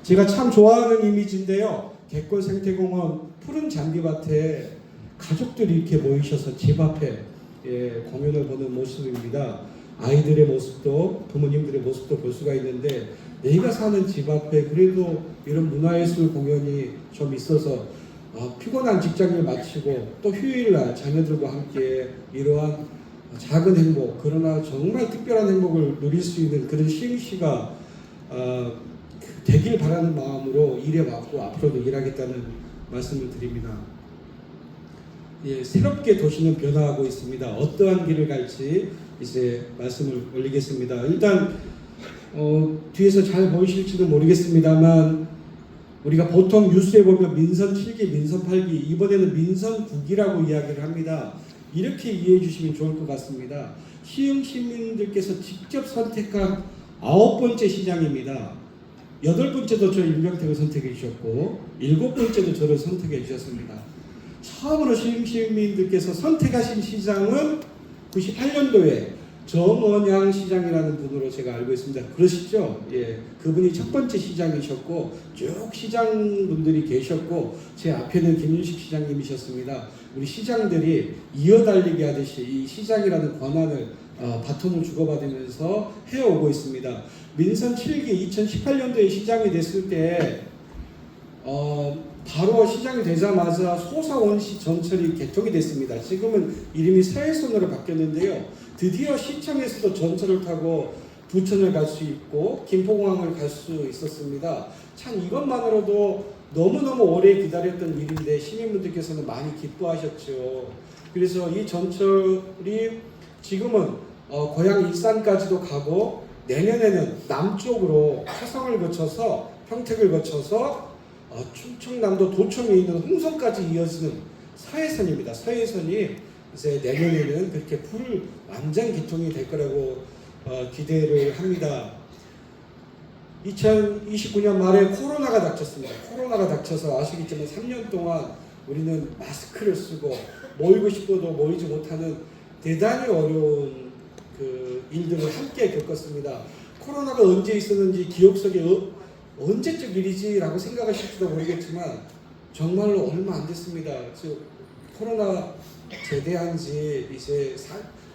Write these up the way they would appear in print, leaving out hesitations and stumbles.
제가 참 좋아하는 이미지인데요. 객골 생태공원 푸른 잔디밭에 가족들이 이렇게 모이셔서 집 앞에 공연을 보는 모습입니다. 아이들의 모습도 부모님들의 모습도 볼 수가 있는데, 내가 사는 집 앞에 그래도 이런 문화예술 공연이 좀 있어서 피곤한 직장을 마치고 또 휴일날 자녀들과 함께 이러한 작은 행복, 그러나 정말 특별한 행복을 누릴 수 있는 그런 시흥시가 되길 바라는 마음으로 일해왔고 앞으로도 일하겠다는 말씀을 드립니다. 새롭게 도시는 변화하고 있습니다. 어떠한 길을 갈지 이제 말씀을 올리겠습니다. 일단 뒤에서 잘 보이실지는 모르겠습니다만, 우리가 보통 뉴스에 보면 민선 7기, 민선 8기, 이번에는 민선 9기라고 이야기를 합니다. 이렇게 이해해 주시면 좋을 것 같습니다. 시흥 시민들께서 직접 선택한 9번째 시장입니다. 8번째도 저 임명택을 선택해 주셨고 7번째도 저를 선택해 주셨습니다. 처음으로 시흥 시민들께서 선택하신 시장은 98년도에 정원양 시장이라는 분으로 제가 알고 있습니다. 그러시죠? 예, 그분이 첫 번째 시장이셨고 쭉 시장분들이 계셨고 제 앞에는 김윤식 시장님이셨습니다. 우리 시장들이 이어달리기 하듯이 이 시장이라는 권한을 바톤을 주고받으면서 해오고 있습니다. 민선 7기 2018년도에 시장이 됐을 때 바로 시장이 되자마자 소사원시 전철이 개통이 됐습니다. 지금은 이름이 서해선으로 바뀌었는데요. 드디어 시청에서도 전철을 타고 부천을 갈 수 있고 김포공항을 갈 수 있었습니다. 참 이것만으로도 너무너무 오래 기다렸던 일인데 시민분들께서는 많이 기뻐하셨죠. 그래서 이 전철이 지금은 고향 일산까지도 가고 내년에는 남쪽으로 화성을 거쳐서 평택을 거쳐서 충청남도 도청에 있는 홍성까지 이어지는 서해선입니다. 서해선이 이제 내년에는 그렇게 완전 개통이 될 거라고 기대를 합니다. 2029년 말에 코로나가 닥쳤습니다. 코로나가 닥쳐서 아시겠지만 3년 동안 우리는 마스크를 쓰고 모이고 싶어도 모이지 못하는 대단히 어려운 그 일들을 함께 겪었습니다. 코로나가 언제 있었는지 기억 속에 언제적 일이지라고 생각하실지도 모르겠지만 정말로 얼마 안 됐습니다. 코로나 제대한 지 이제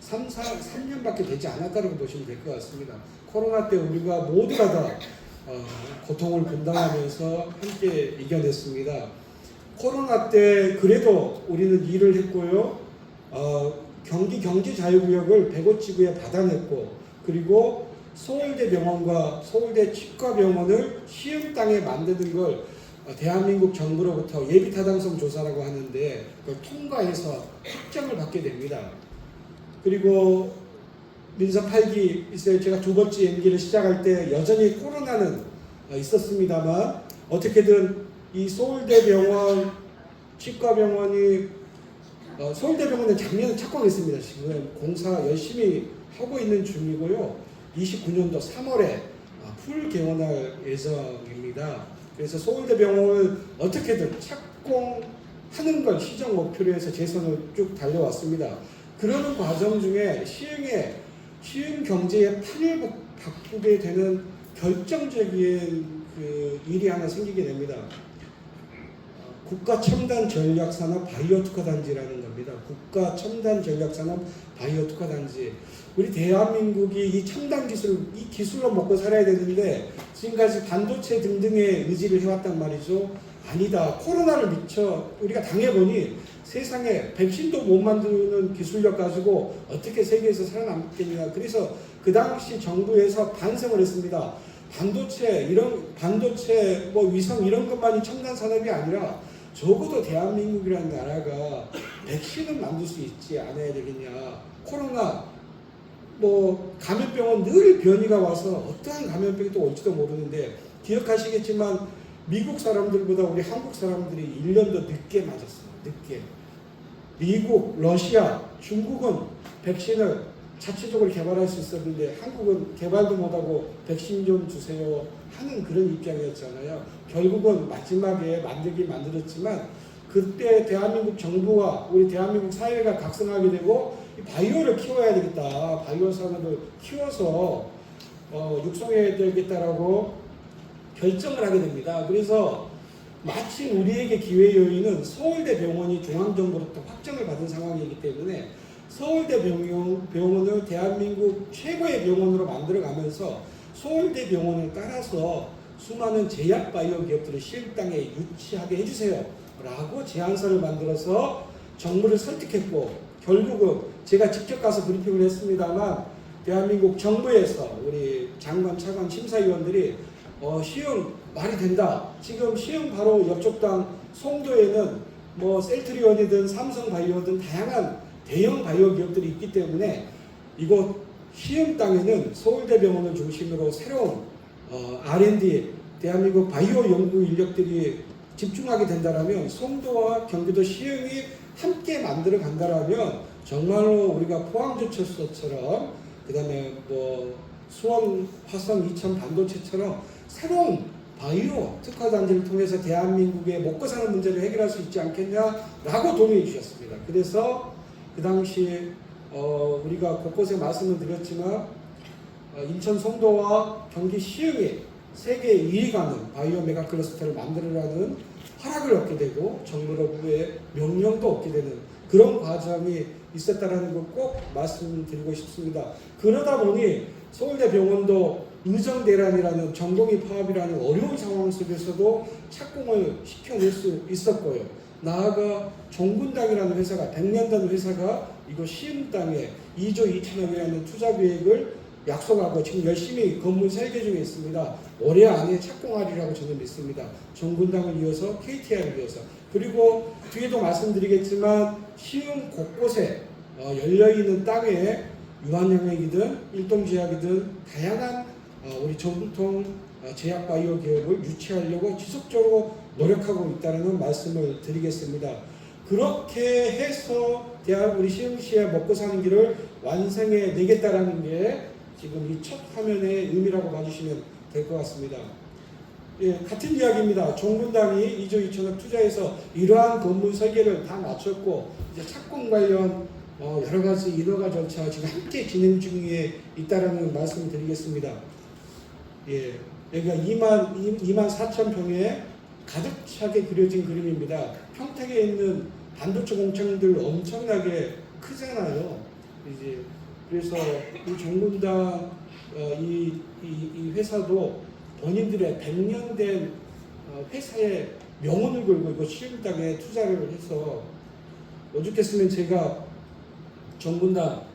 3년밖에 되지 않았다고 보시면 될 것 같습니다. 코로나 때 우리가 모두가 다 고통을 분담하면서 함께 이겨냈습니다. 코로나 때 그래도 우리는 일을 했고요. 경기 경제자유구역을 105지구에 받아냈고, 그리고 서울대병원과 서울대 치과병원을 시흥 땅에 만드는 걸 대한민국 정부로부터 예비타당성 조사라고 하는데 그걸 통과해서 확정을 받게 됩니다. 그리고 민선 8기 이제 제가 두 번째 임기를 시작할 때 여전히 코로나는 있었습니다만 어떻게든 이 서울대병원 치과병원이 서울대병원은 작년에 착공했습니다. 지금 공사 열심히 하고 있는 중이고요. 29년도 3월에 풀 개원할 예정입니다. 그래서 서울대병원을 어떻게든 착공하는 걸 시정 목표로 해서 재선을 쭉 달려왔습니다. 그러는 과정 중에 시흥 경제의 판을 바꾸게 되는 결정적인 그 일이 하나 생기게 됩니다. 국가 첨단 전략 산업 바이오 특화 단지라는 겁니다. 국가 첨단 전략 산업 바이오 특화 단지. 우리 대한민국이 이 첨단 기술, 이 기술로 먹고 살아야 되는데 지금까지 반도체 등등의 의지를 해왔단 말이죠. 아니다. 코로나를 미쳐 우리가 당해보니 세상에 백신도 못 만드는 기술력 가지고 어떻게 세계에서 살아남겠냐. 그래서 그 당시 정부에서 반성을 했습니다. 반도체 위성 이런 것만이 첨단 산업이 아니라 적어도 대한민국이라는 나라가 백신은 만들 수 있지 않아야 되겠냐. 코로나 감염병은 늘 변이가 와서 어떠한 감염병이 또 올지도 모르는데 기억하시겠지만 미국 사람들보다 우리 한국 사람들이 1년 더 늦게 맞았어요. 늦게. 미국, 러시아, 중국은 백신을 자체적으로 개발할 수 있었는데 한국은 개발도 못하고 백신 좀 주세요 하는 그런 입장이었잖아요. 결국은 마지막에 만들었지만 그때 대한민국 정부와 우리 대한민국 사회가 각성하게 되고 바이오를 키워야 되겠다. 바이오 산업을 키워서 육성해야 되겠다라고 결정을 하게 됩니다. 그래서 마침 우리에게 기회 요인은 서울대 병원이 중앙정부로부터 확정을 받은 상황이기 때문에 서울대 병원을 대한민국 최고의 병원으로 만들어가면서 서울대 병원을 따라서 수많은 제약 바이오 기업들을 시흥 땅에 유치하게 해주세요 라고 제안서를 만들어서 정부를 설득했고, 결국은 제가 직접 가서 브리핑을 했습니다만 대한민국 정부에서 우리 장관, 차관, 심사위원들이 시흥 말이 된다. 지금 시흥 바로 옆쪽 당 송도에는 뭐 셀트리온이든 삼성바이오든 다양한 대형 바이오 기업들이 있기 때문에 이곳 시흥 땅에는 서울대병원을 중심으로 새로운 R&D 대한민국 바이오 연구 인력들이 집중하게 된다라면, 송도와 경기도 시흥이 함께 만들어 간다라면 정말로 우리가 포항조철소처럼 그다음에 뭐 수원, 화성, 이천 반도체처럼 새로운 바이오 특화 단지를 통해서 대한민국의 먹고 사는 문제를 해결할 수 있지 않겠냐라고 동의해 주셨습니다. 그래서 그 당시 우리가 곳곳에 말씀을 드렸지만 인천 송도와 경기 시흥에 세계 2위가는 바이오 메가 클러스터를 만들으라는 허락을 얻게 되고 정부로부의 명령도 얻게 되는 그런 과정이 있었다라는 걸 꼭 말씀드리고 싶습니다. 그러다 보니 서울대병원도 의정대란이라는 전공의 파업이라는 어려운 상황 속에서도 착공을 시켜낼 수 있었고요. 나아가 종군당이라는 회사가 100년 된 회사가 이거 시흥 땅에 2조 2천억이라는 투자 계획을 약속하고 지금 열심히 건물 설계 중에 있습니다. 올해 안에 착공하리라고 저는 믿습니다. 종군당을 이어서 KTR을 이어서, 그리고 뒤에도 말씀드리겠지만 시흥 곳곳에 열려있는 땅에 유한양액이든 일동제약이든 다양한 우리 전통 제약 바이오 기업을 유치하려고 지속적으로 노력하고 있다는 말씀을 드리겠습니다. 그렇게 해서 우리 시흥시의 먹고 사는 길을 완성해 내겠다라는 게 지금 이 첫 화면의 의미라고 봐주시면 될 것 같습니다. 예, 같은 이야기입니다. 종군당이 2조 2천억 투자해서 이러한 건물 설계를 다 마쳤고 이제 착공 관련 여러 가지 인허가 절차 지금 함께 진행 중에 있다라는 말씀을 드리겠습니다. 예, 여기가 2만 4천 평에 가득 차게 그려진 그림입니다. 평택에 있는 반도체 공장들 엄청나게 크잖아요. 이제 그래서 이 종군당 이 회사도 본인들의 100년 된 회사의 명언을 걸고 이거 시흥 땅에 투자를 해서 오죽했으면 제가 정군당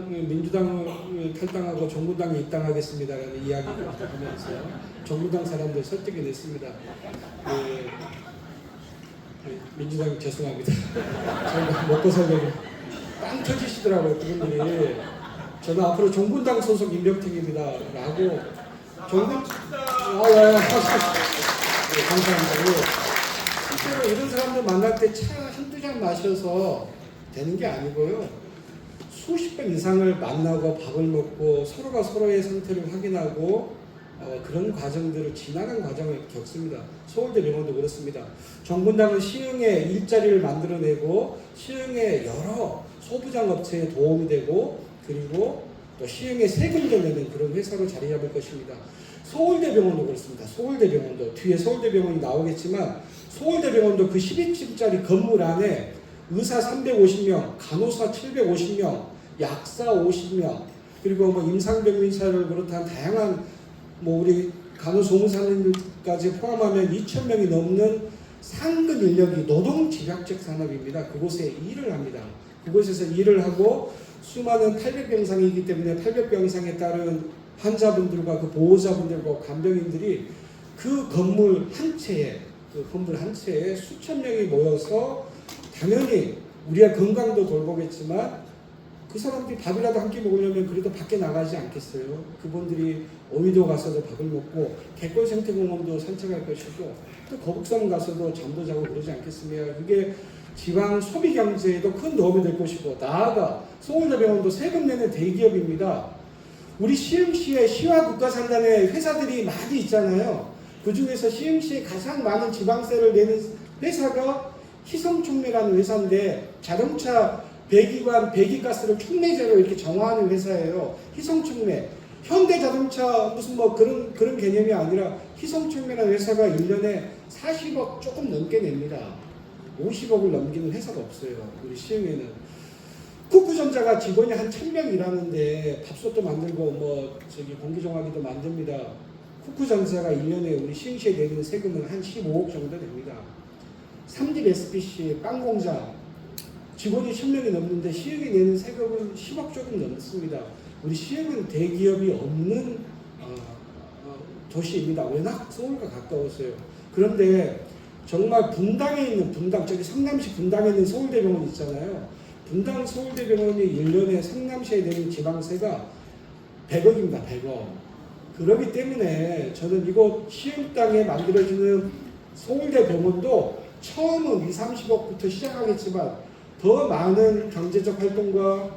민주당을 탈당하고 정군당에 입당하겠습니다라는 이야기를 하면서 정군당 사람들 설득해냈습니다. 민주당 죄송합니다. 저희가 먹고 살려고 빵 터지시더라고요. 그분들이 저는 앞으로 정군당 소속 임병택입니다 라고 감사합니다. 실제로 이런 사람들 만날 때 차 한두 잔 마셔서 되는 게 아니고요. 수십 번 이상을 만나고 밥을 먹고 서로가 서로의 상태를 확인하고 그런 과정들을 지나간 과정을 겪습니다. 서울대병원도 그렇습니다. 정군당은 시흥에 일자리를 만들어내고 시흥의 여러 소부장 업체에 도움이 되고 그리고 또 시흥에 세금도 내는 그런 회사로 자리 잡을 것입니다. 서울대병원도 그렇습니다. 서울대병원도 뒤에 서울대병원이 나오겠지만 서울대병원도 그 12층짜리 건물 안에 의사 350명, 간호사 750명, 약사 50명, 그리고 뭐 임상병리사를 비롯한 다양한 뭐 우리 간호조무사님들까지 포함하면 2,000명이 넘는 상급 인력이 노동 집약적 산업입니다. 그곳에 일을 합니다. 그곳에서 일을 하고 수많은 탈벽병상이기 때문에 탈벽병상에 따른 환자분들과 그 보호자분들과 간병인들이 그 건물 한 채에 수천 명이 모여서 당연히 우리의 건강도 돌보겠지만 그 사람들이 밥이라도 한 끼 먹으려면 그래도 밖에 나가지 않겠어요. 그분들이 오이도 가서도 밥을 먹고 갯골 생태공원도 산책할 것이고 또 거북섬 가서도 잠도 자고 그러지 않겠습니까? 그게 지방 소비 경제에도 큰 도움이 될 것이고 나아가 서울대병원도 세금 내는 대기업입니다. 우리 시흥시에 시와 국가산단의 회사들이 많이 있잖아요. 그 중에서 시흥시에 가장 많은 지방세를 내는 회사가 희성촉매라는 회사인데 자동차 배기관, 배기가스를 촉매제로 이렇게 정화하는 회사예요. 희성촉매. 현대자동차 무슨 뭐 그런 개념이 아니라 희성철매라는 회사가 1년에 40억 조금 넘게 냅니다. 50억을 넘기는 회사가 없어요. 우리 시흥에는. 쿠쿠전자가 직원이 한 1000명 일하는데 밥솥도 만들고 뭐 저기 공기정화기도 만듭니다. 쿠쿠전자가 1년에 우리 시흥시에 내는 세금은 한 15억 정도 됩니다. 삼립 SPC 빵공장 직원이 1000명이 넘는데 시흥이 내는 세금은 10억 조금 넘습니다. 우리 시흥은 대기업이 없는 도시입니다. 워낙 서울과 가까웠어요. 그런데 정말 분당에 있는 저기 성남시 분당에 있는 서울대병원 있잖아요. 분당 서울대병원이 1년에 성남시에 내는 지방세가 100억입니다. 100억. 그렇기 때문에 저는 이곳 시흥 땅에 만들어지는 서울대병원도 처음은 20-30억부터 시작하겠지만 더 많은 경제적 활동과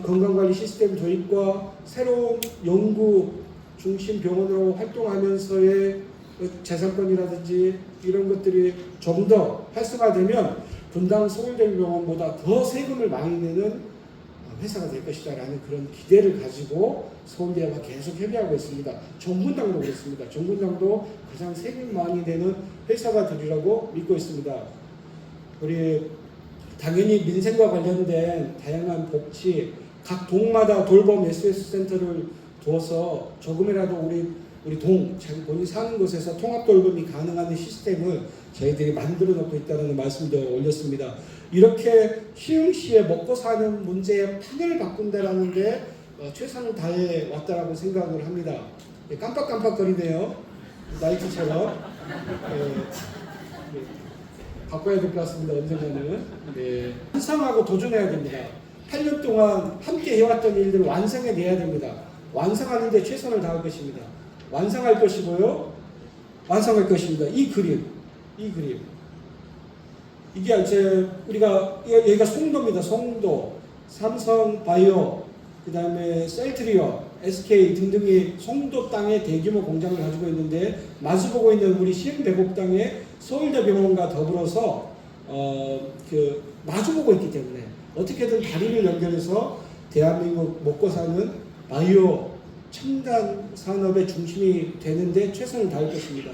건강관리 시스템 도입과 새로운 연구 중심 병원으로 활동하면서의 재산권이라든지 이런 것들이 좀 더 활성화되면 분당 서울대병원보다 더 세금을 많이 내는 회사가 될 것이다라는 그런 기대를 가지고 서울대와 계속 협의하고 있습니다. 정분당도 그렇습니다. 정분당도 가장 세금 많이 내는 회사가 되리라고 믿고 있습니다. 우리 당연히 민생과 관련된 다양한 복지, 각 동마다 돌봄 SOS 센터를 두어서 조금이라도 우리 자기 본인이 사는 곳에서 통합 돌봄이 가능한 시스템을 저희들이 만들어 놓고 있다는 말씀도 올렸습니다. 이렇게 시흥시에 먹고 사는 문제의 판을 바꾼다라는 데 최선을 다해 왔다라고 생각을 합니다. 깜빡깜빡거리네요. 나이트처럼. 바꿔야 될 것 같습니다. 언젠가는. 완성하고 도전해야 됩니다. 8년 동안 함께 해왔던 일들을 완성해내야 됩니다. 완성하는 데 최선을 다할 것입니다. 완성할 것이고요. 완성할 것입니다. 이 그림. 이게 이제 여기가 송도입니다. 송도, 삼성바이오, 그 다음에 셀트리온, SK 등등이 송도 땅에 대규모 공장을 가지고 있는데 마주보고 있는 우리 시흥대곡 땅에 서울대병원과 더불어서 마주보고 있기 때문에 어떻게든 다리를 연결해서 대한민국 먹고 사는 바이오 첨단 산업의 중심이 되는데 최선을 다할 것입니다.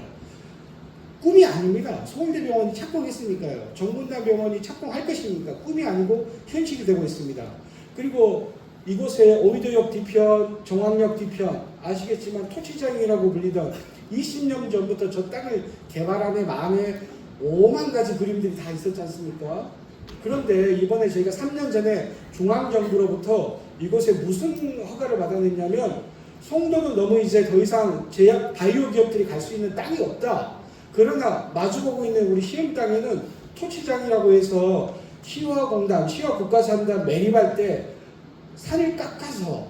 꿈이 아닙니다. 서울대병원이 착공했으니까요. 정분당병원이 착공할 것이니까 꿈이 아니고 현실이 되고 있습니다. 그리고 이곳에 오이도역 뒤편, 정왕역 뒤편 아시겠지만 토치장이라고 불리던 20년 전부터 저 땅을 개발함에 마음에 5만 가지 그림들이 다 있었지 않습니까? 그런데 이번에 저희가 3년 전에 중앙정부로부터 이곳에 무슨 허가를 받아냈냐면 송도는 너무 이제 더 이상 제약 바이오 기업들이 갈 수 있는 땅이 없다. 그러나 마주보고 있는 우리 시흥 땅에는 토치장이라고 해서 시화공단, 시화국가산단 매립할 때 산을 깎아서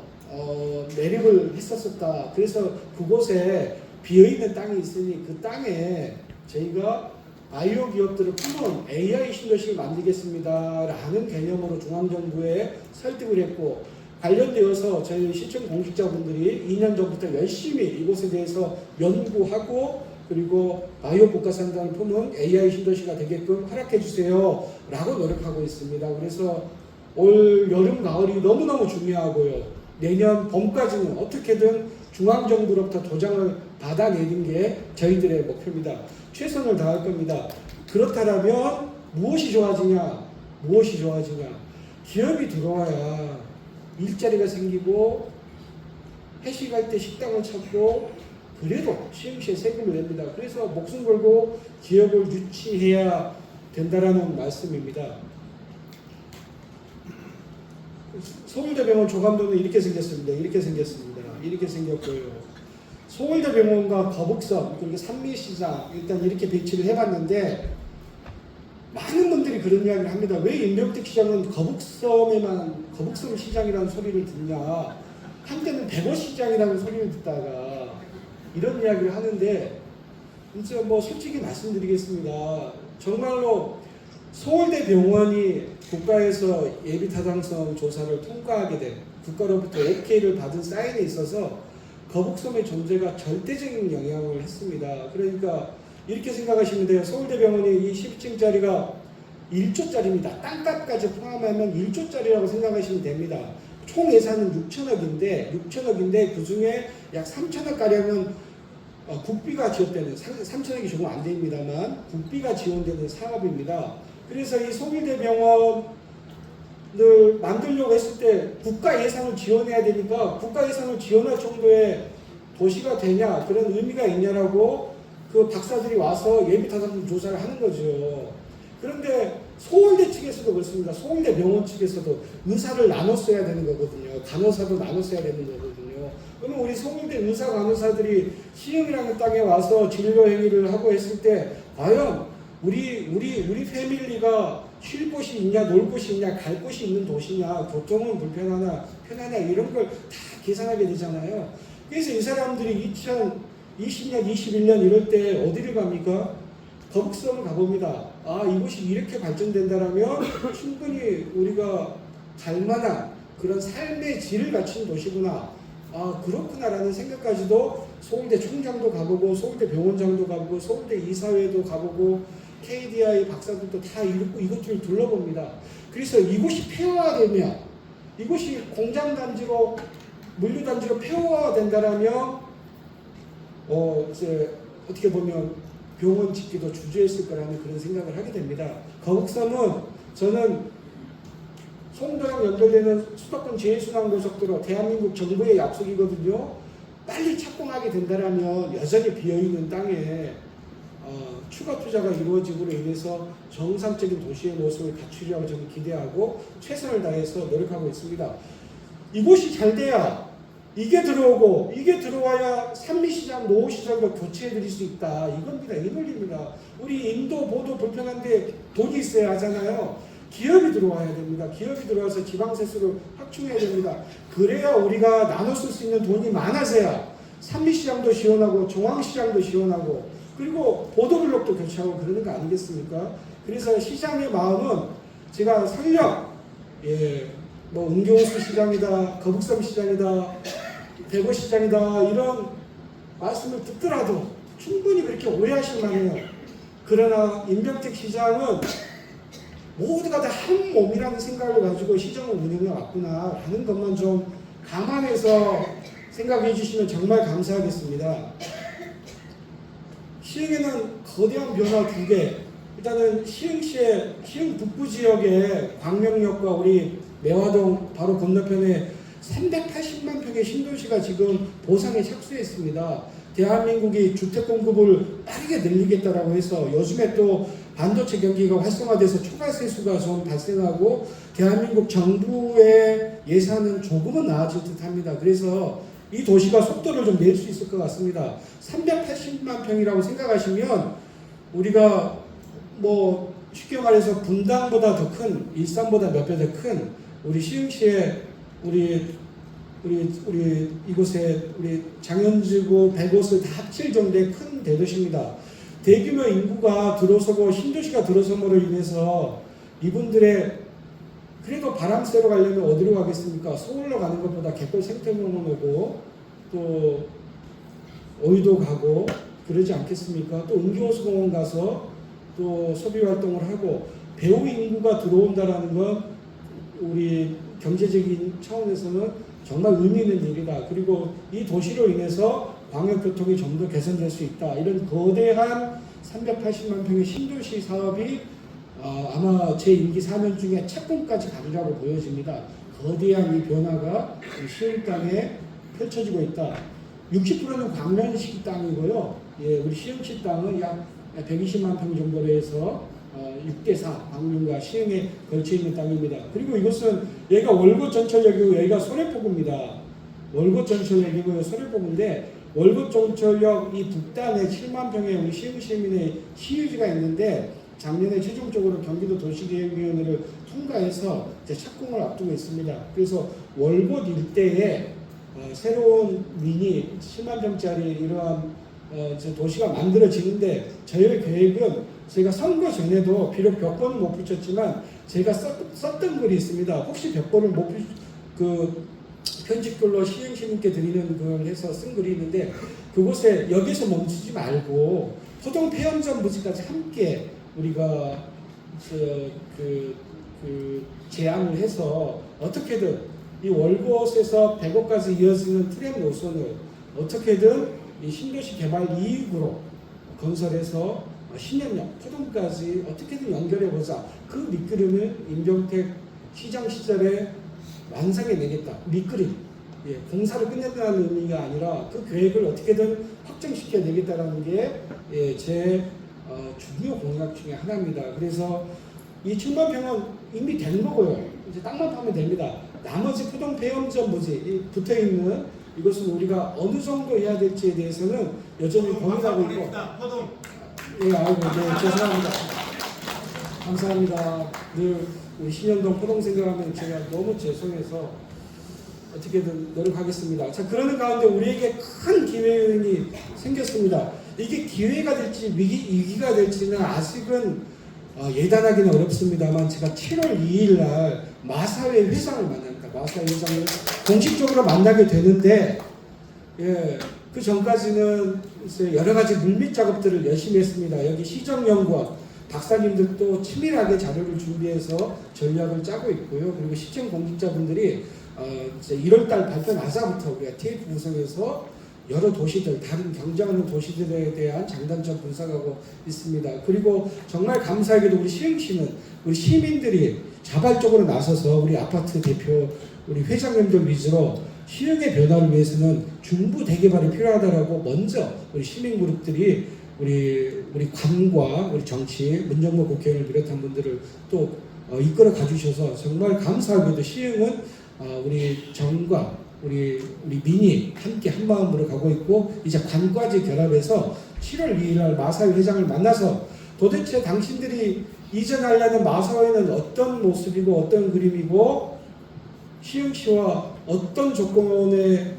매립을 했었었다. 그래서 그곳에 비어있는 땅이 있으니 그 땅에 저희가 바이오 기업들을 품은 AI 신도시를 만들겠습니다 라는 개념으로 중앙정부에 설득을 했고 관련되어서 저희 시청 공직자분들이 2년 전부터 열심히 이곳에 대해서 연구하고 그리고 바이오 국가산단을 품은 AI 신도시가 되게끔 허락해 주세요 라고 노력하고 있습니다. 그래서 올 여름 가을이 너무너무 중요하고요. 내년 봄까지는 어떻게든 중앙정부로부터 도장을 받아내는 게 저희들의 목표입니다. 최선을 다할 겁니다. 그렇다면 무엇이 좋아지냐? 기업이 들어와야 일자리가 생기고 회식할 때 식당을 찾고 그래도 시흥시에 세금을 냅니다. 그래서 목숨 걸고 기업을 유치해야 된다라는 말씀입니다. 서울대병원 조감도는 이렇게 생겼습니다. 이렇게 생겼고요. 서울대병원과 거북선 그리고 산미시장 일단 이렇게 배치를 해봤는데 많은 분들이 그런 이야기를 합니다. 왜 임명택 시장은 거북섬 시장이라는 소리를 듣냐. 한때는 백어 시장이라는 소리를 듣다가 이런 이야기를 하는데 이제 뭐 솔직히 말씀드리겠습니다. 정말로 서울대병원이 국가에서 예비타당성 조사를 통과하게 된 국가로부터 OK를 받은 사인에 있어서 거북섬의 존재가 절대적인 영향을 했습니다. 그러니까 이렇게 생각하시면 돼요. 서울대병원이 이 10층짜리가 1조짜리입니다. 땅값까지 포함하면 1조짜리라고 생각하시면 됩니다. 총 예산은 6천억인데 그 중에 약 3천억 가량은 국비가 지원되는 3천억이 조금 안 됩니다만 국비가 지원되는 사업입니다. 그래서 이 송일대 병원을 만들려고 했을 때 국가 예산을 지원해야 되니까 국가 예산을 지원할 정도의 도시가 되냐 그런 의미가 있냐라고 그 박사들이 와서 예비타산점 조사를 하는 거죠. 그런데 서울대 측에서도 그렇습니다. 서울대 병원 측에서도 의사를 나눠 써야 되는 거거든요. 간호사도 나눠 써야 되는 거거든요. 그러면 우리 서울대 의사 간호사들이 시흥이라는 땅에 와서 진료 행위를 하고 했을 때 과연 우리 패밀리가 쉴 곳이 있냐, 놀 곳이 있냐, 갈 곳이 있는 도시냐, 교통은 불편하나, 편하냐 이런 걸 다 계산하게 되잖아요. 그래서 이 사람들이 2020년, 21년 이럴 때 어디를 갑니까? 거북선을 가봅니다. 아, 이곳이 이렇게 발전된다라면 충분히 우리가 갈 만한 그런 삶의 질을 갖춘 도시구나. 아, 그렇구나라는 생각까지도 서울대 총장도 가보고 서울대 병원장도 가보고 서울대 이사회도 가보고 KDI 박사들도 다 이것들을 둘러봅니다. 그래서 이곳이 폐허화되면 이곳이 공장단지로 물류단지로 폐허화된다라면 이제 어떻게 보면 병원 짓기도 주저했을 거라는 그런 생각을 하게 됩니다. 거북섬은 저는 송도랑 연결되는 수도권 제일순환고속도로 대한민국 정부의 약속이거든요. 빨리 착공하게 된다면 여전히 비어있는 땅에 추가 투자가 이루어짐으로 인해서 정상적인 도시의 모습을 갖추려고 저는 기대하고 최선을 다해서 노력하고 있습니다. 이곳이 잘 돼야 이게 들어와야 산미시장, 노후시장도 교체해드릴 수 있다. 이겁니다. 이 논리입니다. 우리 인도, 보도 불편한데 돈이 있어야 하잖아요. 기업이 들어와야 됩니다. 기업이 들어와서 지방세수를 확충해야 됩니다. 그래야 우리가 나눠 쓸 수 있는 돈이 많아져야 산미시장도 시원하고 중앙시장도 시원하고 그리고 보도블록도 교체하고 그러는 거 아니겠습니까? 그래서 시장의 마음은 제가 설령 뭐 은교수 시장이다, 거북섬 시장이다, 대구 시장이다 이런 말씀을 듣더라도 충분히 그렇게 오해하실 만해요. 그러나 임병택 시장은 모두가 다 한 몸이라는 생각을 가지고 시정을 운영해 왔구나 하는 것만 좀 감안해서 생각해 주시면 정말 감사하겠습니다. 시흥에는 거대한 변화 두 개. 일단은 시흥시의 시흥 북부 지역의 광명역과 우리 매화동 바로 건너편에 380만 평의 신도시가 지금 보상에 착수했습니다. 대한민국이 주택 공급을 빠르게 늘리겠다라고 해서 요즘에 또 반도체 경기가 활성화돼서 초과 세수가 좀 발생하고 대한민국 정부의 예산은 조금은 나아질 듯합니다. 그래서 이 도시가 속도를 좀 낼 수 있을 것 같습니다. 380만 평이라고 생각하시면 우리가 뭐 쉽게 말해서 분당보다 더 큰, 일산보다 몇 배 더 큰 우리 시흥시에 우리 이곳에 우리 장현지구 100곳을 다 합칠 정도의 큰 대도시입니다. 대규모 인구가 들어서고 신도시가 들어섬으로 인해서 이분들의 그래도 바람 쐬러 가려면 어디로 가겠습니까? 서울로 가는 것보다 갯벌 생태공원 오고 또 어휘도 가고 그러지 않겠습니까? 또 은교호수공원 가서 또 소비 활동을 하고 배우 인구가 들어온다라는 건 우리 경제적인 차원에서는 정말 의미 있는 일이다. 그리고 이 도시로 인해서 광역교통이 좀 더 개선될 수 있다. 이런 거대한 380만 평의 신도시 사업이 아마 제 임기 4년 중에 착공까지 가리라고 보여집니다. 거대한 이 변화가 시흥 땅에 펼쳐지고 있다. 60%는 광명시 땅이고요. 우리 시흥시 땅은 약 120만 평 정도로 해서 6대4 광명과 시흥에 걸쳐 있는 땅입니다. 그리고 이곳은 여기가 월곶 전철역이고 여기가 소래포구입니다. 월곶 전철역이고요, 소래포구인데 월곶 전철역 이 북단에 7만 평의 우리 시흥 시민의 시유지가 있는데 작년에 최종적으로 경기도 도시계획위원회를 통과해서 이제 착공을 앞두고 있습니다. 그래서 월곶 일대에 새로운 미니 10만 평짜리 이러한 도시가 만들어지는데 저희의 계획은 제가 선거 전에도 비록 벽보는 못 붙였지만 제가 썼던 글이 있습니다. 혹시 벽보를 못 편집글로 시흥시민께 드리는 걸 해서 쓴 글이 있는데 그곳에 여기서 멈추지 말고 포동 폐암전 부지까지 함께 우리가 제안을 해서 어떻게든 이 월곶에서 백오까지 이어지는 트램 노선을 어떻게든 이 신도시 개발 이익으로 건설해서 신현역, 포동까지 어떻게든 연결해보자. 그 밑그림을 임종택 시장 시절에 완성해내겠다. 밑그림. 예, 공사를 끝낸다는 의미가 아니라 그 계획을 어떻게든 확정시켜내겠다는 게 제 주요 공약 중에 하나입니다. 그래서 이 7만 평은 이미 된 거고요. 이제 땅만 파면 됩니다. 나머지 포동 폐염전 부지 붙어 있는 이것은 우리가 어느 정도 해야 될지에 대해서는 여전히 고민하고 있고. 포동. 예, 아이고, 네, 죄송합니다. 감사합니다. 늘 우리 신현동 포동 생각하면 제가 너무 죄송해서 어떻게든 노력하겠습니다. 자, 그러는 가운데 우리에게 큰 기회가 생겼습니다. 이게 기회가 될지 위기가 될지는 아직은 예단하기는 어렵습니다만 제가 7월 2일 날 마사회 회장을 만납니다. 마사회 회장을 공식적으로 만나게 되는데 예, 그 전까지는 여러 가지 물밑 작업들을 열심히 했습니다. 여기 시정연구원 박사님들도 치밀하게 자료를 준비해서 전략을 짜고 있고요. 그리고 시청 공직자분들이 이제 1월달 발표 나자부터 우리가 TF 구성해서 여러 도시들, 다른 경쟁하는 도시들에 대한 장단점 분석하고 있습니다. 그리고 정말 감사하게도 우리 시흥시는 우리 시민들이 자발적으로 나서서 우리 아파트 대표, 우리 회장님들 위주로 시흥의 변화를 위해서는 중부 대개발이 필요하다라고 먼저 우리 시민 그룹들이 우리 관과 우리 정치, 문정부 국회의원을 비롯한 분들을 또 이끌어 가주셔서 정말 감사하게도 시흥은 우리 정과 우리 민이 함께 한 마음으로 가고 있고 이제 관까지 결합해서 7월 2일 날 마사회 회장을 만나서 도대체 당신들이 이전하려는 마사회는 어떤 모습이고 어떤 그림이고 시흥시와 어떤 조건에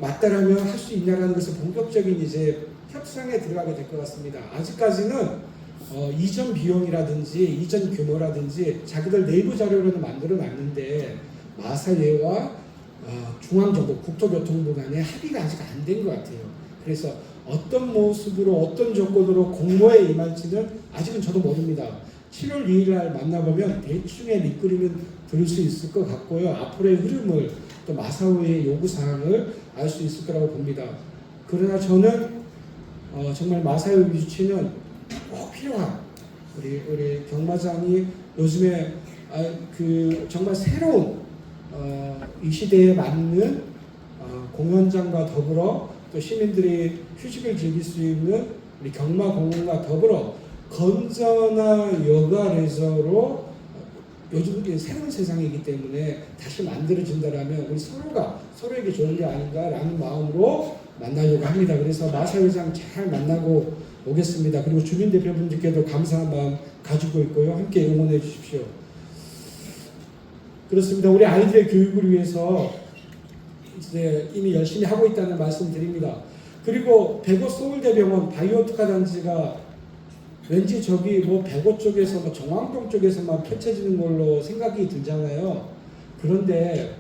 맞다라면 할 수 있냐라는 것을 본격적인 이제 협상에 들어가게 될 것 같습니다. 아직까지는 이전 비용이라든지 이전 규모라든지 자기들 내부 자료로는 만들어 놨는데 마사회와 중앙정부, 국토교통부 간의 합의가 아직 안 된 것 같아요. 그래서 어떤 모습으로 어떤 조건으로 공모에 임할지는 아직은 저도 모릅니다. 7월 2일 날 만나보면 대충의 밑그림은 들을 수 있을 것 같고요. 앞으로의 흐름을 또 마사회의 요구사항을 알 수 있을 거라고 봅니다. 그러나 저는 정말 마사회 위치는 꼭 필요한 우리 경마장이 요즘에 정말 새로운 이 시대에 맞는 공연장과 더불어 또 시민들이 휴식을 즐길 수 있는 우리 경마공원과 더불어 건전한 여가 레저로 요즘 새로운 세상이기 때문에 다시 만들어진다라면 우리 서로가 서로에게 좋은 게 아닌가라는 마음으로 만나려고 합니다. 그래서 마사회장 잘 만나고 오겠습니다. 그리고 주민 대표분들께도 감사한 마음 가지고 있고요. 함께 응원해 주십시오. 그렇습니다. 우리 아이들의 교육을 위해서 이제 이미 열심히 하고 있다는 말씀 드립니다. 그리고 백오 서울대병원 바이오 특화 단지가 왠지 저기 백오 쪽에서 정왕동 쪽에서만 펼쳐지는 걸로 생각이 들잖아요. 그런데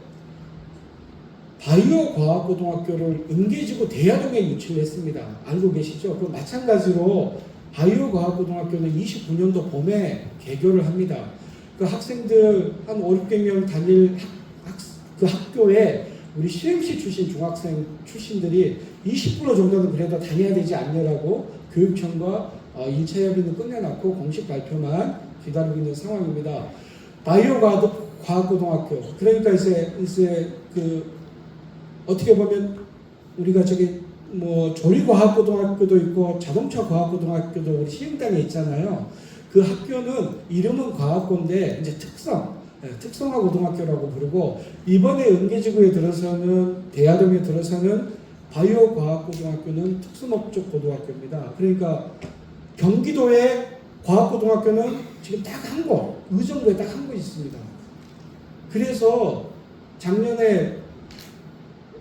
바이오 과학고등학교를 은계지구 대야동에 유치를 했습니다. 알고 계시죠? 그 마찬가지로 바이오 과학고등학교는 29년도 봄에 개교를 합니다. 그 학생들 한 5, 600명 다닐 그 학교에 우리 시흥시 출신 중학생 출신들이 20% 정도는 그래도 다녀야 되지 않냐라고 교육청과 1차 협의는 끝내놨고 공식 발표만 기다리고 있는 상황입니다. 바이오 과학고등학교. 그러니까 이제 어떻게 보면 우리가 조리과학고등학교도 있고 자동차과학고등학교도 우리 시흥땅에 있잖아요. 그 학교는 이름은 과학고인데 이제 특성화 고등학교라고 부르고 이번에 은계지구에 들어서는 대야동에 들어서는 바이오 과학고등학교는 특수목적 고등학교입니다. 그러니까 경기도의 과학고등학교는 지금 딱 한 곳, 의정부에 딱 한 곳 있습니다. 그래서 작년에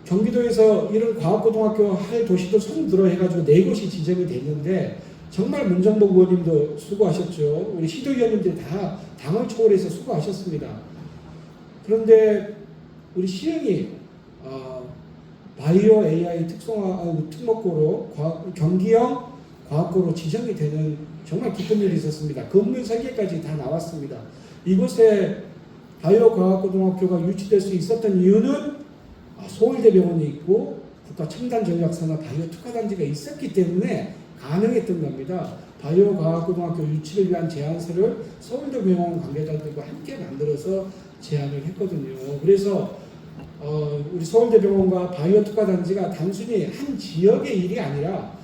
경기도에서 이런 과학고등학교 할 도시도 손 들어 해가지고 4곳이 지정이 됐는데 정말 문정복 의원님도 수고하셨죠. 우리 시도위원님들이 다 당을 초월해서 수고하셨습니다. 그런데 우리 시흥이 바이오 AI 특목고로 경기형 과학고로 지정이 되는 정말 기쁜 일이 있었습니다. 건물 설계까지 다 나왔습니다. 이곳에 바이오과학고등학교가 유치될 수 있었던 이유는 서울대병원이 있고 국가첨단전략산업 바이오특화단지가 있었기 때문에 가능했던 겁니다. 바이오과학고등학교 유치를 위한 제안서를 서울대병원 관계자들과 함께 만들어서 제안을 했거든요. 그래서 우리 서울대병원과 바이오특화단지가 단순히 한 지역의 일이 아니라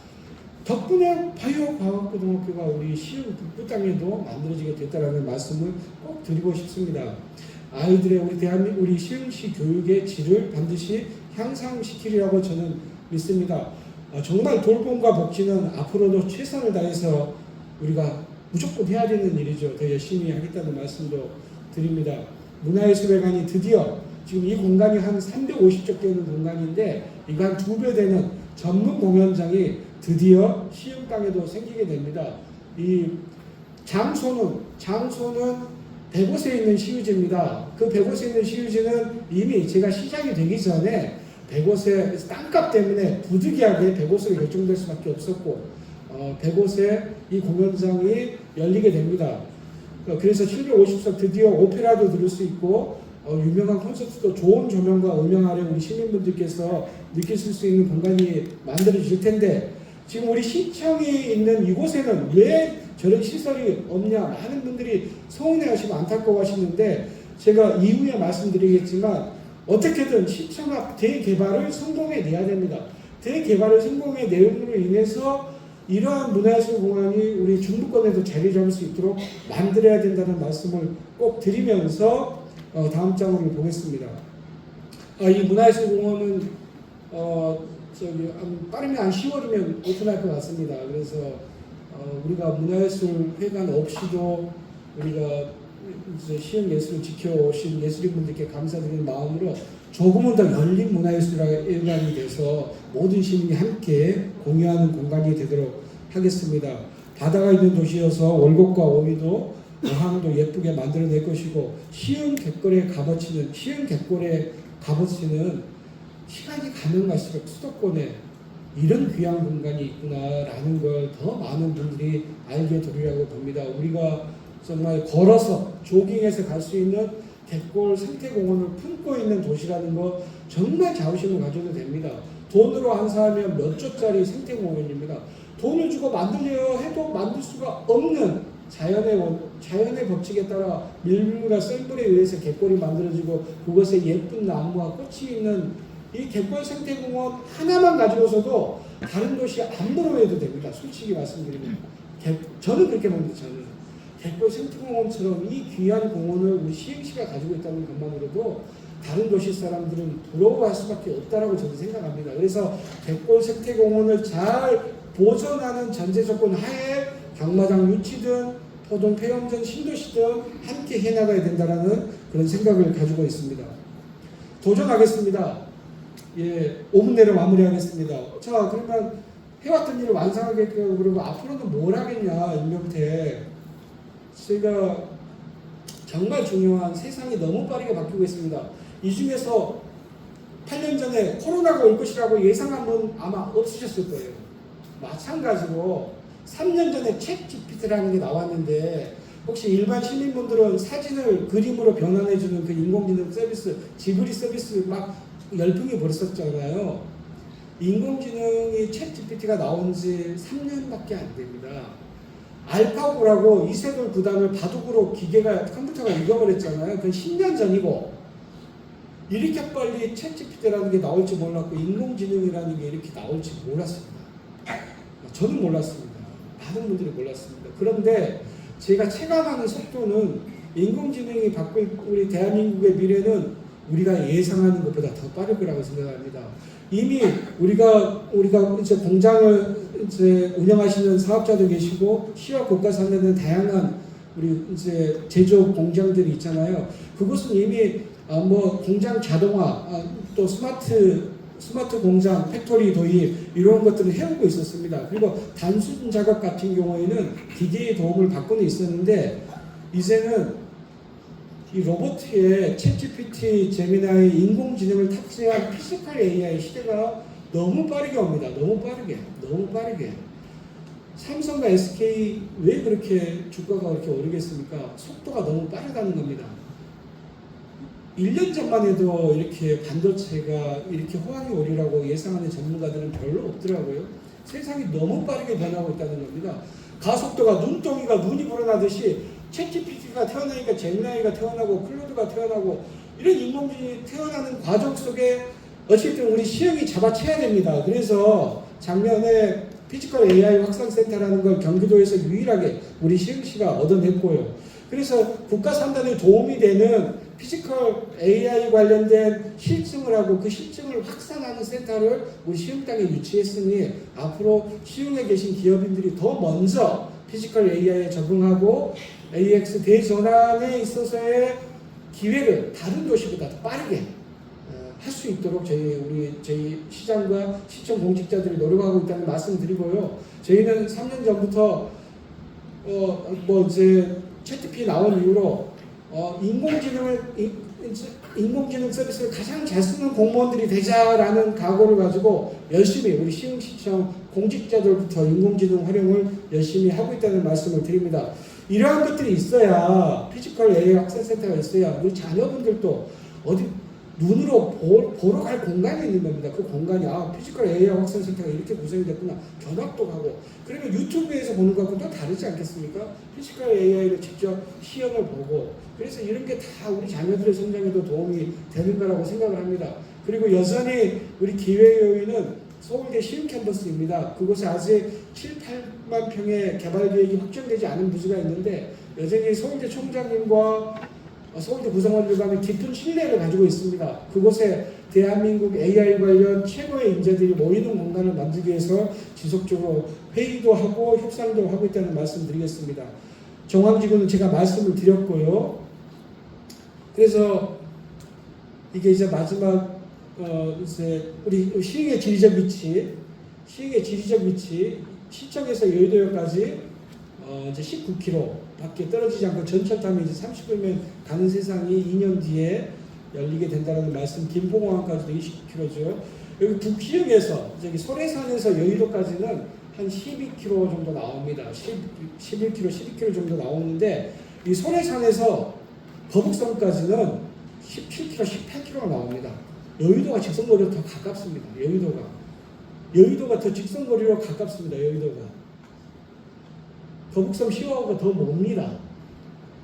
덕분에 바이오과학고등학교가 우리 시흥 북부 땅에도 만들어지게 됐다라는 말씀을 꼭 드리고 싶습니다. 아이들의 우리 시흥시 교육의 질을 반드시 향상시키리라고 저는 믿습니다. 정말 돌봄과 복지는 앞으로도 최선을 다해서 우리가 무조건 해야 되는 일이죠. 더 열심히 하겠다는 말씀도 드립니다. 문화예술회관이 드디어 지금 이 공간이 한 350조 되는 공간인데 이거 한 2배 되는 전문 공연장이 드디어 시흥 땅에도 생기게 됩니다. 이 장소는 100곳에 있는 시유지입니다. 그 100곳에 있는 시유지는 이미 제가 시작이 되기 전에 100곳에 땅값 때문에 부득이하게 100곳으로 결정될 수밖에 없었고 100곳에 이 공연장이 열리게 됩니다. 그래서 750석 드디어 오페라도 들을 수 있고 유명한 콘서트도 좋은 조명과 음향 아래 우리 시민분들께서 느끼실 수 있는 공간이 만들어질 텐데 지금 우리 시청이 있는 이곳에는 왜 저런 시설이 없냐 많은 분들이 서운해하시고 안타까워하시는데 제가 이후에 말씀드리겠지만 어떻게든 시청 앞 대개발을 성공해내야 됩니다. 대개발을 성공해내음으로 인해서 이러한 문화예술공간이 우리 중부권에도 자리 잡을 수 있도록 만들어야 된다는 말씀을 꼭 드리면서 다음 장으로 보겠습니다. 이 문화예술공원은 빠르면 한 10월이면 오픈할 것 같습니다. 그래서 우리가 문화예술회관 없이도 우리가 이제 시흥 예술을 지켜오신 예술인분들께 감사드리는 마음으로 조금은 더 열린 문화예술회관이 돼서 모든 시민이 함께 공유하는 공간이 되도록 하겠습니다. 바다가 있는 도시여서 월곡과 오미도 어항도 예쁘게 만들어낼 것이고 시흥 갯벌의 값어치는 시간이 가면 갈수록 수도권에 이런 귀한 공간이 있구나라는 걸 더 많은 분들이 알게 되리라고 봅니다. 우리가 정말 걸어서 조깅해서 갈 수 있는 갯골 생태공원을 품고 있는 도시라는 거 정말 자부심을 가져도 됩니다. 돈으로 한사하면 몇 조짜리 생태공원입니다. 돈을 주고 만들려 해도 만들 수가 없는 자연의 법칙에 따라 밀물과 썰물에 의해서 갯골이 만들어지고 그것에 예쁜 나무와 꽃이 있는 이 갯골 생태공원 하나만 가지고서도 다른 도시 안 보러해도 됩니다. 솔직히 말씀드리면 저는 그렇게 봅니다. 저는 갯골 생태공원처럼 이 귀한 공원을 우리 시흥시가 가지고 있다는 것만으로도 다른 도시 사람들은 부러워할 수밖에 없다라고 저는 생각합니다. 그래서 갯골 생태공원을 잘 보존하는 전제 조건 하에 경마장 유치든 포동 폐염전 신도시든 함께 해나가야 된다라는 그런 생각을 가지고 있습니다. 도전하겠습니다. 5분 내로 마무리하겠습니다. 자, 그러면 해왔던 일을 완성하겠고 그리고 앞으로는 뭘 하겠냐 임명태. 제가 정말 중요한 세상이 너무 빠르게 바뀌고 있습니다. 이 중에서 8년 전에 코로나가 올 것이라고 예상한 분 아마 없으셨을 거예요. 마찬가지로 3년 전에 챗 GPT라는 게 나왔는데 혹시 일반 시민분들은 사진을 그림으로 변환해주는 그 인공지능 서비스 지브리 서비스 막 열풍이 벌었었잖아요. 인공지능이 챗 GPT가 나온 지 3년밖에 안 됩니다. 알파고라고 이세돌 구단을 바둑으로 컴퓨터가 읽어버렸잖아요. 그건 10년 전이고 이렇게 빨리 챗 GPT라는 게 나올지 몰랐고 인공지능이라는 게 이렇게 나올지 몰랐습니다. 저는 몰랐습니다. 많은 분들이 몰랐습니다. 그런데 제가 체감하는 속도는 인공지능이 바꿀 우리 대한민국의 미래는 우리가 예상하는 것보다 더 빠를 거라고 생각합니다. 이미 우리가 이제 공장을 이제 운영하시는 사업자도 계시고 시와 고가 산업의 다양한 우리 이제 제조업 공장들이 있잖아요. 그것은 이미 공장 자동화 또 스마트 공장, 팩토리 도입 이런 것들을 해오고 있었습니다. 그리고 단순 작업 같은 경우에는 기계의 도움을 받고는 있었는데 이제는 이 로봇의 챗GPT, 제미나이, 인공지능을 탑재한 피지컬 AI 시대가 너무 빠르게 옵니다. 너무 빠르게. 삼성과 SK 왜 그렇게 주가가 그렇게 오르겠습니까? 속도가 너무 빠르다는 겁니다. 1년 전만 해도 이렇게 반도체가 이렇게 호황이 오리라고 예상하는 전문가들은 별로 없더라고요. 세상이 너무 빠르게 변하고 있다는 겁니다. 가속도가 눈덩이가 눈이 불어나듯이 챗GPT가 태어나니까 제미나이가 태어나고 클로드가 태어나고 이런 인공지능이 태어나는 과정 속에 어쨌든 우리 시흥이 잡아채야 됩니다. 그래서 작년에 피지컬 AI 확산센터라는 걸 경기도에서 유일하게 우리 시흥시가 얻어냈고요. 그래서 국가 산단에 도움이 되는 피지컬 AI 관련된 실증을 하고 그 실증을 확산하는 센터를 우리 시흥 땅에 유치했으니 앞으로 시흥에 계신 기업인들이 더 먼저 피지컬 AI에 적응하고 AX 대전환에 있어서의 기회를 다른 도시보다 더 빠르게 할 수 있도록 저희 시장과 시청 공직자들이 노력하고 있다는 말씀 드리고요. 저희는 3년 전부터 이제 챗GPT 나온 이후로 인공지능 서비스를 가장 잘 쓰는 공무원들이 되자라는 각오를 가지고 열심히 우리 시흥시청 공직자들부터 인공지능 활용을 열심히 하고 있다는 말씀을 드립니다. 이러한 것들이 있어야 피지컬 AI 학생센터가 있어야 우리 자녀분들도 어디 눈으로 보러 갈 공간이 있는 겁니다. 그 공간이 피지컬 AI 학생센터가 이렇게 구성이 됐구나. 견학도 가고 그러면 유튜브에서 보는 것하고 또 다르지 않겠습니까? 피지컬 AI를 직접 시연을 보고 그래서 이런 게 다 우리 자녀들의 성장에도 도움이 되는 거라고 생각을 합니다. 그리고 여전히 우리 기회 요인은 서울대 시흥 캠퍼스입니다. 그곳에 아직 7, 8만 평의 개발 계획이 확정되지 않은 부지가 있는데 여전히 서울대 총장님과 서울대 구성원들 간에 깊은 신뢰를 가지고 있습니다. 그곳에 대한민국 AI 관련 최고의 인재들이 모이는 공간을 만들기 위해서 지속적으로 회의도 하고 협상도 하고 있다는 말씀 드리겠습니다. 정황지구는 제가 말씀을 드렸고요. 그래서 이게 이제 마지막 이제 우리 시흥의 지리적 위치, 시청에서 여의도역까지 이제 19km 밖에 떨어지지 않고 전철 타면 이제 30분이면 가는 세상이 2년 뒤에 열리게 된다는 말씀. 김포공항까지도 20km죠. 여기 북시흥에서 저기 소래산에서 여의도까지는 한 12km 정도 나옵니다. 11km, 12km 정도 나오는데 이 소래산에서 거북선까지는 17km, 18km가 나옵니다. 여의도가 직선거리로 더 가깝습니다. 여의도가 더 직선거리로 가깝습니다. 여의도가. 거북선 시와가 더 멉니다.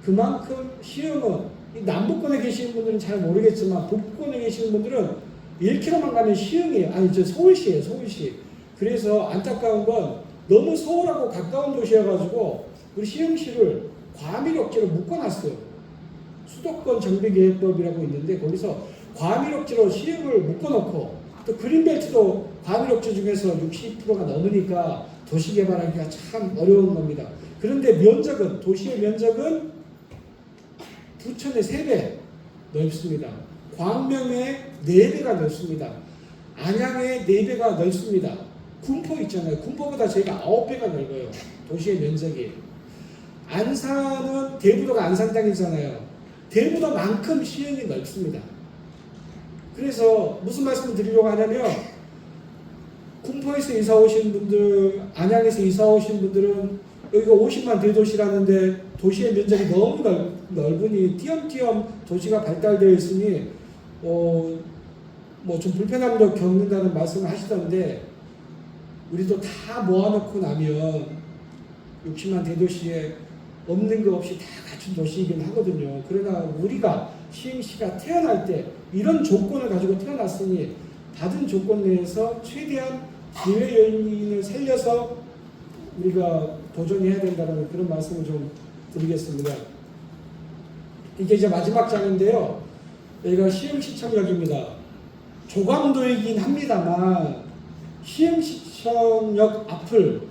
그만큼 시흥은 남부권에 계시는 분들은 잘 모르겠지만 북부권에 계시는 분들은 1km만 가면 시흥이에요. 서울시예요. 서울시. 그래서 안타까운 건 너무 서울하고 가까운 도시여가지고 우리 시흥시를 과밀억지로 묶어놨어요. 수도권 정비계획법이라고 있는데 거기서 과밀억지로 시흥을 묶어놓고 또 그린벨트도 과밀억지 중에서 60%가 넘으니까 도시개발하기가 참 어려운 겁니다. 그런데 면적은 도시의 면적은 부천의 3배 넓습니다. 광명의 4배가 넓습니다. 안양의 4배가 넓습니다. 군포 있잖아요. 군포보다 저희가 9배가 넓어요. 도시의 면적이. 안산은 대부도가 안산 땅이잖아요. 대부도만큼 시흥이 넓습니다. 그래서 무슨 말씀을 드리려고 하냐면 군포에서 이사 오신 분들, 안양에서 이사 오신 분들은 여기가 50만 대도시라는데 도시의 면적이 너무 넓으니 띄엄띄엄 도시가 발달되어 있으니 좀 불편함도 겪는다는 말씀을 하시던데 우리도 다 모아놓고 나면 60만 대도시에 없는 거 없이 다 갖춘 도시이긴 하거든요. 그러나 우리가 시흥시가 태어날 때 이런 조건을 가지고 태어났으니 받은 조건 내에서 최대한 기회 요인을 살려서 우리가 도전해야 된다는 그런 말씀을 좀 드리겠습니다. 이게 이제 마지막 장인데요. 여기가 시흥시청역입니다. 조감도이긴 합니다만 시흥시청역 앞을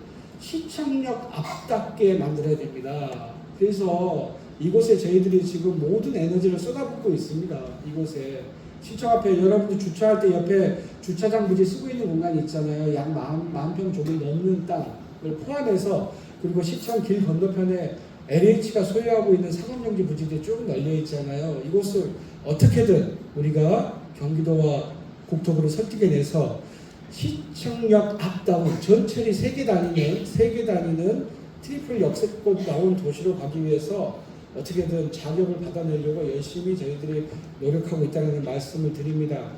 시청역 앞답게 만들어야 됩니다. 그래서 이곳에 저희들이 지금 모든 에너지를 쏟아붓고 있습니다. 이곳에 시청 앞에 여러분들 주차할 때 옆에 주차장 부지 쓰고 있는 공간이 있잖아요. 약 10,000평 조금 넘는 땅을 포함해서 그리고 시청 길 건너편에 LH가 소유하고 있는 상업용지 부지들이 쭉 널려 있잖아요. 이곳을 어떻게든 우리가 경기도와 국토부를 설득해내서 시청역 앞다운 전철이 3개 다니는 트리플 역세권 나온 도시로 가기 위해서 어떻게든 자격을 받아내려고 열심히 저희들이 노력하고 있다는 말씀을 드립니다.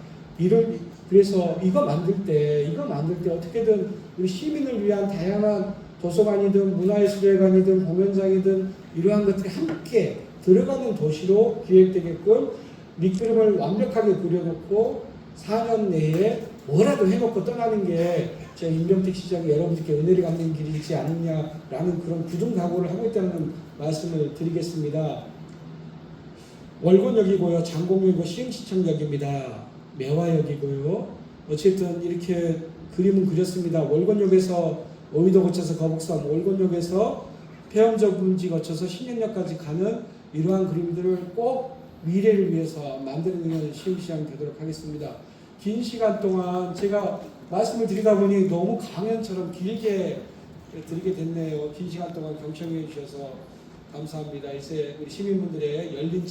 그래서 이거 만들 때 어떻게든 우리 시민을 위한 다양한 도서관이든 문화예술회관이든 공연장이든 이러한 것들이 함께 들어가는 도시로 기획되게끔 밑그림을 완벽하게 그려놓고 4년 내에 뭐라도 해놓고 떠나는 게 제 임병택 시장이 여러분들께 은혜를 갚는 길이지 않느냐라는 그런 굳은 각오를 하고 있다는 말씀을 드리겠습니다. 월곤역이고요, 장곡역이고 시흥시청역입니다. 매화역이고요. 어쨌든 이렇게 그림은 그렸습니다. 월곤역에서 오이도 거쳐서 거북선, 월곤역에서 폐엄저 분지 거쳐서 신현역까지 가는 이러한 그림들을 꼭 미래를 위해서 만들어내는 시흥시장이 되도록 하겠습니다. 긴 시간 동안 제가 말씀을 드리다 보니 너무 강연처럼 길게 드리게 됐네요. 긴 시간 동안 경청해 주셔서 감사합니다. 이제 우리 시민분들의 열린 질문